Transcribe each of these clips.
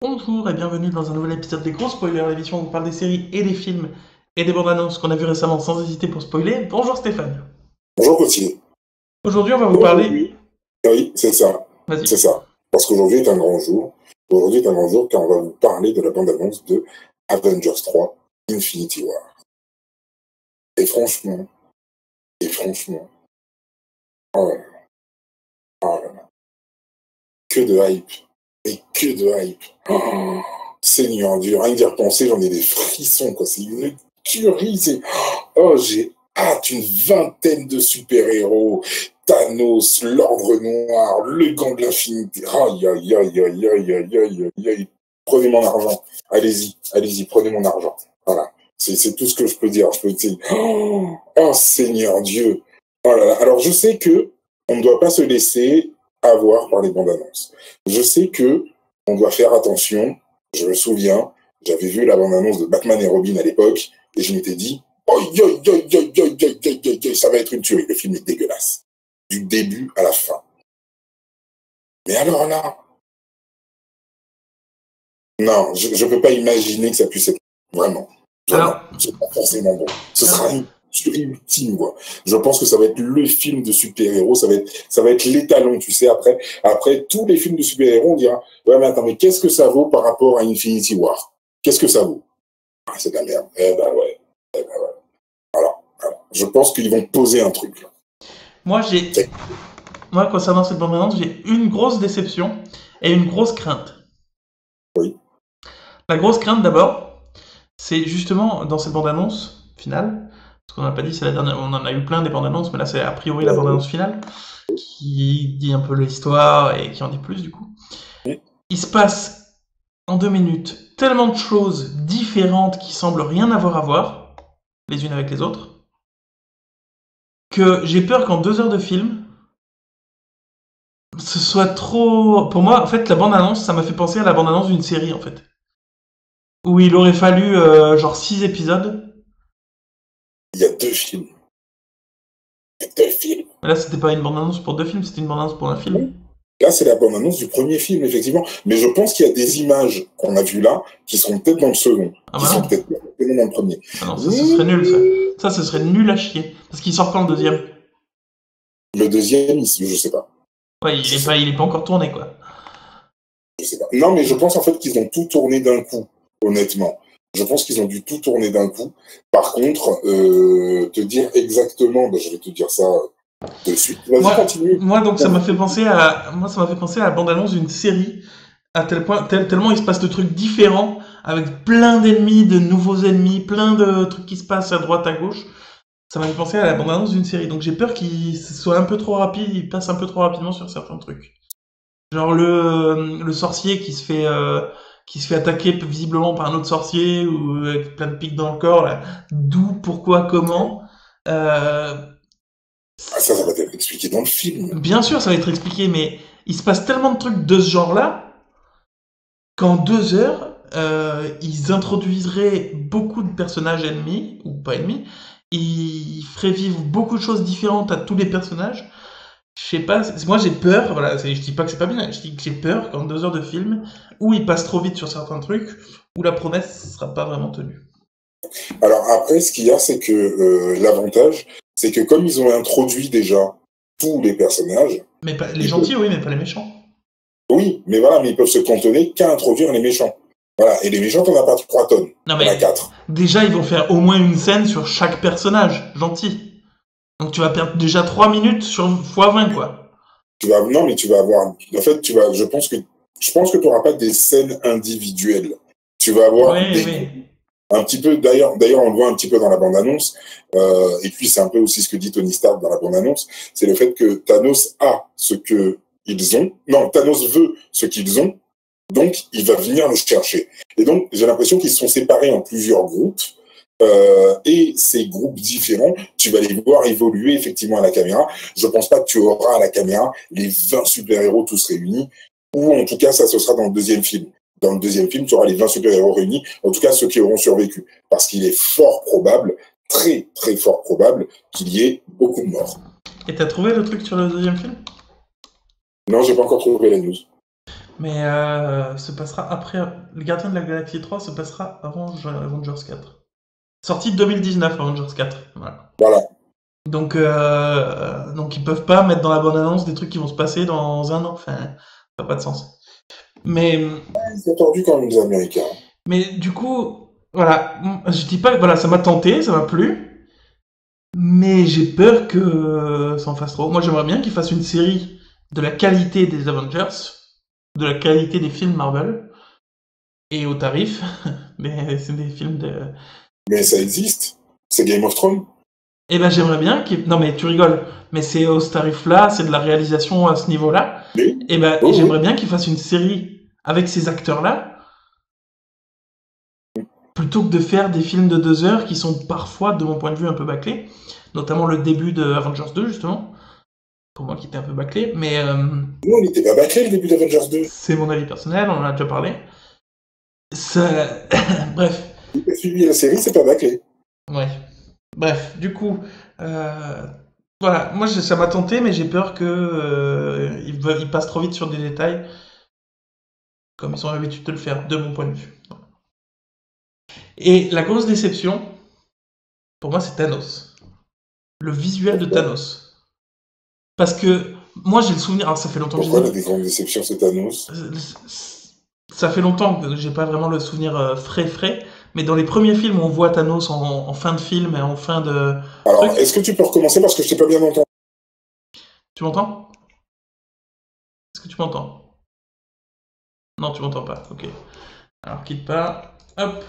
Bonjour et bienvenue dans un nouvel épisode des Gros Spoilers, l'émission où on parle des séries et des films et des bandes annonces qu'on a vues récemment sans hésiter pour spoiler. Bonjour Stéphane. Bonjour Gauthier. Aujourd'hui on va vous parler... Aujourd'hui, oui, c'est ça. Vas-y. C'est ça. Parce qu'aujourd'hui est un grand jour. Aujourd'hui est un grand jour car on va vous parler de la bande-annonce de Avengers 3, Infinity War. Et franchement, oh là là, oh là là, que de hype. Et que de hype. Oh, Seigneur Dieu, rien que d'y repenser, j'en ai des frissons, quoi. C'est une tuerie, oh, j'ai hâte, une vingtaine de super-héros. Thanos, l'Ordre Noir, le Gant de l'Infinité. Aïe, aïe, aïe, aïe, aïe, aïe, aïe, aïe, aïe. Prenez mon argent. Allez-y, prenez mon argent. Voilà. C'est tout ce que je peux dire. Je peux dire, oh, Seigneur Dieu. Oh là là. Alors, je sais que on ne doit pas se laisser avoir par les bandes annonces. Je sais que on doit faire attention. Je me souviens, j'avais vu la bande annonce de Batman et Robin à l'époque, et je m'étais dit, ça va être une tuerie. Le film est dégueulasse. Du début à la fin. Mais alors là, non, je peux pas imaginer que ça puisse être vraiment. Alors, C'est pas forcément bon. Ce sera une tuerie ultime, quoi. Je pense que ça va être le film de super-héros, ça va être l'étalon, tu sais, après tous les films de super-héros, on dira, ouais, mais attends, mais qu'est-ce que ça vaut par rapport à Infinity War? Qu'est-ce que ça vaut? Ah, c'est de la merde. Eh ben ouais. Alors, je pense qu'ils vont poser un truc, là. moi concernant cette bande annonce, j'ai une grosse déception et une grosse crainte. Oui. La grosse crainte d'abord, c'est justement dans cette bande annonce finale, parce qu'on n'a pas dit c'est la dernière, on en a eu plein des bandes annonces, mais là c'est a priori la bande annonce finale, qui dit un peu l'histoire et qui en dit plus du coup. Il se passe en 2 minutes tellement de choses différentes qui semblent rien avoir à voir les unes avec les autres que j'ai peur qu'en 2 heures de film ce soit trop. Pour moi, en fait, la bande annonce, ça m'a fait penser à la bande annonce d'une série en fait, où il aurait fallu genre 6 épisodes. Il y a 2 films. Il y a 2 films. Mais là, c'était pas une bande annonce pour 2 films, c'était une bande annonce pour un film. Oui. Là, c'est la bande-annonce du premier film, effectivement. Mais je pense qu'il y a des images qu'on a vues là qui seront peut-être dans le second. Ah qui bah sont non. peut-être pas dans le premier. Ah non, ça ce serait nul ça. Ça ce serait nul à chier. Parce qu'il sort quand le deuxième? Le deuxième, je sais pas. Ouais, il est pas encore tourné quoi. Je sais pas. Non, mais je pense en fait qu'ils ont tout tourné d'un coup, honnêtement. Je pense qu'ils ont dû tout tourner d'un coup. Par contre, te dire exactement, je vais te dire ça de suite. Vas-y, continue. Moi donc ça m'a fait penser à la bande annonce d'une série à tel point tellement il se passe de trucs différents avec plein d'ennemis, de nouveaux ennemis, plein de trucs qui se passent à droite à gauche. Ça m'a fait penser à la bande annonce d'une série. Donc j'ai peur qu'il soit un peu trop rapide, il passe un peu trop rapidement sur certains trucs. Genre le sorcier qui se fait attaquer visiblement par un autre sorcier ou avec plein de pics dans le corps là. D'où, pourquoi, comment. Euh, Ah, ça va être expliqué dans le film. Bien sûr, ça va être expliqué, mais il se passe tellement de trucs de ce genre-là qu'en 2 heures, ils introduiseraient beaucoup de personnages ennemis, ou pas ennemis, ils feraient vivre beaucoup de choses différentes à tous les personnages. Je sais pas, moi j'ai peur, voilà, je dis pas que c'est pas bien, je dis que j'ai peur qu'en 2 heures de film, où ils passent trop vite sur certains trucs, où la promesse sera pas vraiment tenue. Alors après, ce qu'il y a, c'est que l'avantage, c'est que comme ils ont introduit déjà tous les personnages, Mais pas, les gentils, oui, mais pas les méchants. oui, mais voilà, mais ils peuvent se cantonner qu'à introduire les méchants. Voilà, et les méchants, t'en as pas 3 tonnes, Non t'en as mais 4. déjà ils vont faire au moins une scène sur chaque personnage gentil. Donc tu vas perdre déjà 3 minutes sur x20 quoi. Non, mais tu vas avoir, en fait, je pense que tu n'auras pas des scènes individuelles. Tu vas avoir Oui. un petit peu, d'ailleurs, on le voit un petit peu dans la bande-annonce, et puis c'est un peu aussi ce que dit Tony Stark dans la bande-annonce, c'est le fait que Thanos a ce que ils ont, non, Thanos veut ce qu'ils ont, donc il va venir le chercher. Et donc, j'ai l'impression qu'ils se sont séparés en plusieurs groupes, et ces groupes différents, tu vas les voir évoluer effectivement à la caméra. Je pense pas que tu auras à la caméra les 20 super-héros tous réunis, ou en tout cas, ça, ce sera dans le deuxième film. Dans le deuxième film, tu auras les 20 super-héros réunis, en tout cas ceux qui auront survécu. Parce qu'il est fort probable, très très fort probable, qu'il y ait beaucoup de morts. Et t'as trouvé le truc sur le deuxième film? Non, j'ai pas encore trouvé la news. Mais se passera après. Le Gardien de la Galaxie 3 se passera avant Avengers 4. Sorti 2019, Avengers 4. Voilà. Voilà. Donc ils peuvent pas mettre dans la bande-annonce des trucs qui vont se passer dans un an. Enfin, ça n'a pas de sens. Mais Ils sont tordus quand même, les Américains. du coup, voilà. Je dis pas que voilà, ça m'a tenté, ça m'a plu. Mais j'ai peur que ça en fasse trop. Moi, j'aimerais bien qu'ils fassent une série de la qualité des Avengers, de la qualité des films Marvel, et au tarif. Mais c'est des films de. Mais ça existe. C'est Game of Thrones. Et ben j'aimerais bien qu'il. Non mais tu rigoles, mais c'est au tarif-là, c'est de la réalisation à ce niveau-là. Oui. Et ben Oui, j'aimerais oui. bien qu'ils fassent une série avec ces acteurs-là, plutôt que de faire des films de 2 heures qui sont parfois, de mon point de vue, un peu bâclés. Notamment le début de Avengers 2, justement. Pour moi qui était un peu bâclé, mais Non, il était pas bâclé le début d'Avengers 2. c'est mon avis personnel, on en a déjà parlé. Ça... Bref. Il a suivi la série, c'est pas bâclé. Ouais. Bref, du coup, voilà, moi ça m'a tenté, mais j'ai peur que ils passent trop vite sur des détails, comme ils sont habitués de le faire, de mon point de vue. Et la grosse déception, pour moi, c'est Thanos. Le visuel de Thanos. Parce que moi, j'ai le souvenir, alors ça fait longtemps que Pourquoi j'ai la dit, grande déception, c'est Thanos? ça fait longtemps que j'ai pas vraiment le souvenir frais, mais dans les premiers films où on voit Thanos en fin de film et en fin de Alors, truc, est-ce que tu peux recommencer parce que je t'ai pas bien entendu? tu m'entends? Est-ce que tu m'entends? Non, tu m'entends pas, ok. Alors quitte pas, hop.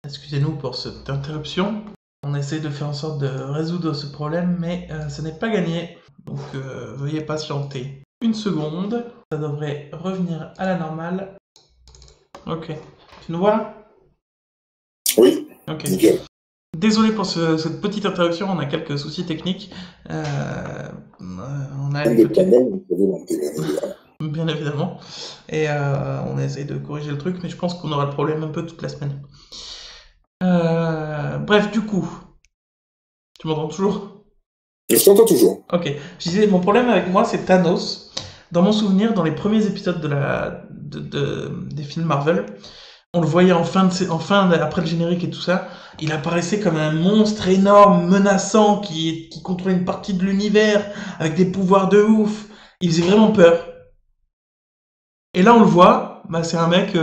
Excusez-nous pour cette interruption. On essaie de faire en sorte de résoudre ce problème, mais ce n'est pas gagné. Donc veuillez patienter une seconde. Ça devrait revenir à la normale. Ok. Tu nous vois là? Oui, Ok. nickel. Désolé pour cette petite interruption, on a quelques soucis techniques. On a évoqué, Indépendant de la volonté, bien évidemment. bien évidemment, et on essaie de corriger le truc, mais je pense qu'on aura le problème un peu toute la semaine. Bref, du coup, tu m'entends toujours? Je t'entends toujours. Ok. Je disais, mon problème avec moi, c'est Thanos. Dans mon souvenir, dans les premiers épisodes des films Marvel, on le voyait après le générique et tout ça, il apparaissait comme un monstre énorme, menaçant, qui contrôlait une partie de l'univers, avec des pouvoirs de ouf. Il faisait vraiment peur. Et là, on le voit, bah, c'est un mec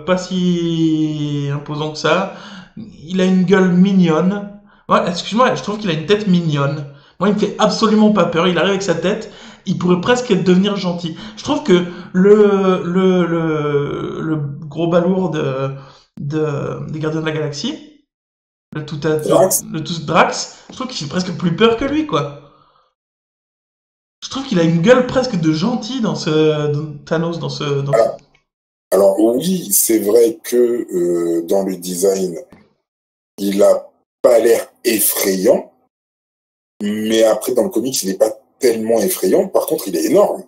pas si imposant que ça. Il a une gueule mignonne. Ouais, excuse-moi, je trouve qu'il a une tête mignonne. Moi, il me fait absolument pas peur. Il arrive avec sa tête, il pourrait presque devenir gentil. Je trouve que le gros balourd des Gardiens de la Galaxie, Drax? le tout Drax, je trouve qu'il fait presque plus peur que lui, quoi. Je trouve qu'il a une gueule presque de gentil dans Thanos, Alors oui, c'est vrai que dans le design, il a pas l'air effrayant, mais après dans le comics, il n'est pas tellement effrayant. Par contre, il est énorme.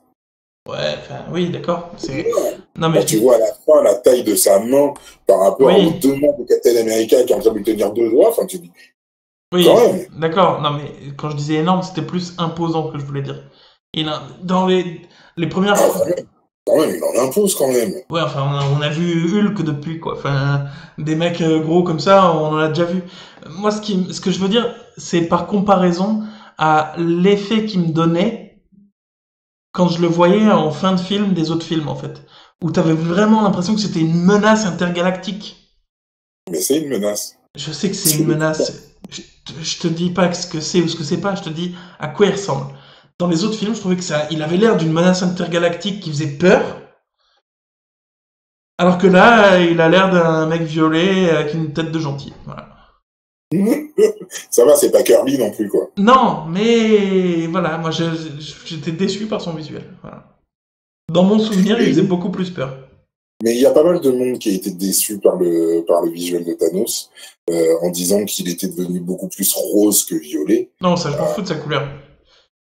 Ouais, enfin, oui, d'accord. Il est énorme. Non, mais Quand tu vois à la fin la taille de sa main par rapport aux oui, 2 mains de Captain America qui est en train de lui tenir 2 doigts, enfin tu dis oui, quand même. d'accord. Non, mais quand je disais énorme, c'était plus imposant que je voulais dire. Dans les premières Ah fois. quand même, il en impose quand même. Ouais, enfin, on a vu Hulk depuis, quoi. Enfin, des mecs gros comme ça, on en a déjà vu. Moi, ce que je veux dire, c'est par comparaison à l'effet qu'il me donnait quand je le voyais en fin de film des autres films, en fait. Où t'avais vraiment l'impression que c'était une menace intergalactique. Mais c'est une menace. Je sais que c'est C'est une le menace. Je te dis pas ce que c'est ou ce que c'est pas, je te dis à quoi il ressemble. Dans les autres films, je trouvais que il avait l'air d'une menace intergalactique qui faisait peur, alors que là, il a l'air d'un mec violet avec une tête de gentil. Voilà. Ça va, c'est pas Kirby non plus, quoi. Non, mais voilà, moi j'étais déçu par son visuel. Voilà. Dans mon souvenir, il faisait beaucoup plus peur. Mais il y a pas mal de monde qui a été déçu par le visuel de Thanos, en disant qu'il était devenu beaucoup plus rose que violet. Non, ça, je m'en fous de sa couleur.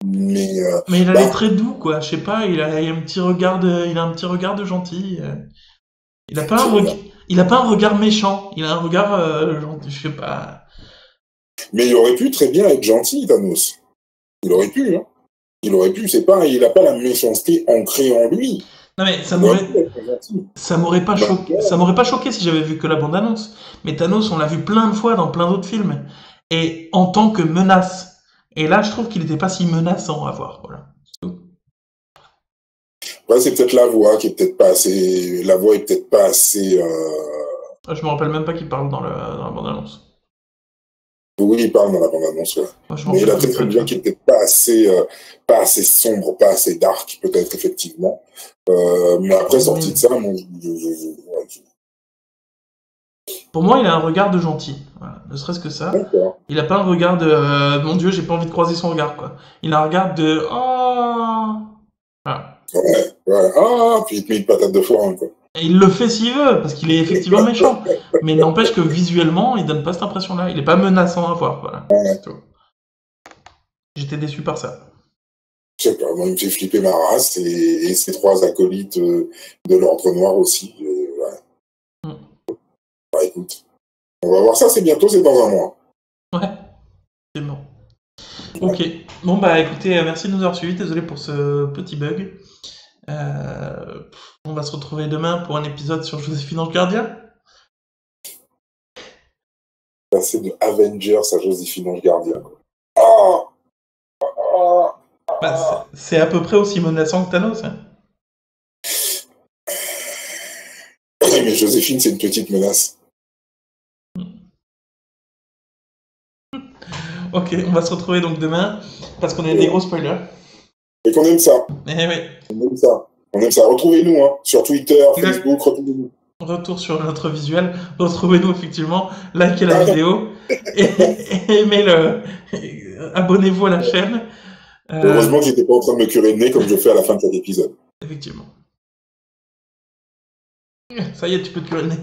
Mais Mais il a les traits doux, quoi. Je sais pas, il a un petit regard de gentil. Il a pas il a pas un regard méchant. Il a un regard gentil. Je sais pas. mais il aurait pu très bien être gentil, Thanos. Il aurait pu, hein. Il aurait pu, c'est pas, il a pas la méchanceté ancrée en lui. Non mais ça Ouais, m'aurait, ça m'aurait pas bah, choqué, ça m'aurait pas choqué si j'avais vu que la bande-annonce. Mais Thanos, on l'a vu plein de fois dans plein d'autres films. Et en tant que menace. Et là, je trouve qu'il n'était pas si menaçant à voir. Voilà. ouais, c'est peut-être la voix qui est peut-être pas assez. La voix est peut-être pas assez. Je me rappelle même pas qu'il parle dans la bande-annonce. Oui, il parle dans la bande-annonce, ouais. Moi, je m'en Mais il fous a comme peut-être ça, une tu voix vois. qui est peut-être pas assez sombre, pas assez dark, peut-être, effectivement. Mais après, sorti de ça, moi, ouais, Pour moi, il a un regard de gentil. Voilà. Ne serait-ce que ça. d'accord. Il a pas un regard de mon Dieu, j'ai pas envie de croiser son regard, quoi. Il a un regard de oh. Voilà. Ouais, ouais. Ah, puis il te met une patate de forain, quoi. Et il le fait s'il veut, parce qu'il est effectivement méchant. Mais n'empêche que visuellement, il donne pas cette impression-là. Il est pas menaçant à voir, voilà. C'est tout. J'étais déçu par ça. Je sais pas, moi, il me fait flipper ma race et ses trois acolytes de l'Ordre Noir aussi. Ouais. Mm. Bah, écoute, on va voir ça, c'est bientôt, c'est dans un mois. Ouais, c'est bon. Ok. Bon, bah écoutez, merci de nous avoir suivis. Désolé pour ce petit bug. On va se retrouver demain pour un épisode sur Joséphine Ange Gardien. Passer de Avengers à Joséphine Ange Gardien, quoi. Ah, ah, Bah, ah. c'est à peu près aussi menaçant que Thanos. Hein. Mais Joséphine, c'est une petite menace. Ok, on va se retrouver donc demain parce qu'on a des gros spoilers. Et qu'on aime ça. Eh oui. On aime ça. On aime ça. Retrouvez-nous hein, sur Twitter, Exact. Facebook, retrouvez-nous. Retour sur notre visuel. Retrouvez-nous effectivement, likez la vidéo et aimez le. Abonnez-vous à la chaîne. Heureusement que j'étais pas en train de me curer le nez comme je fais à la fin de cet épisode. Effectivement. Ça y est, tu peux te curer le nez.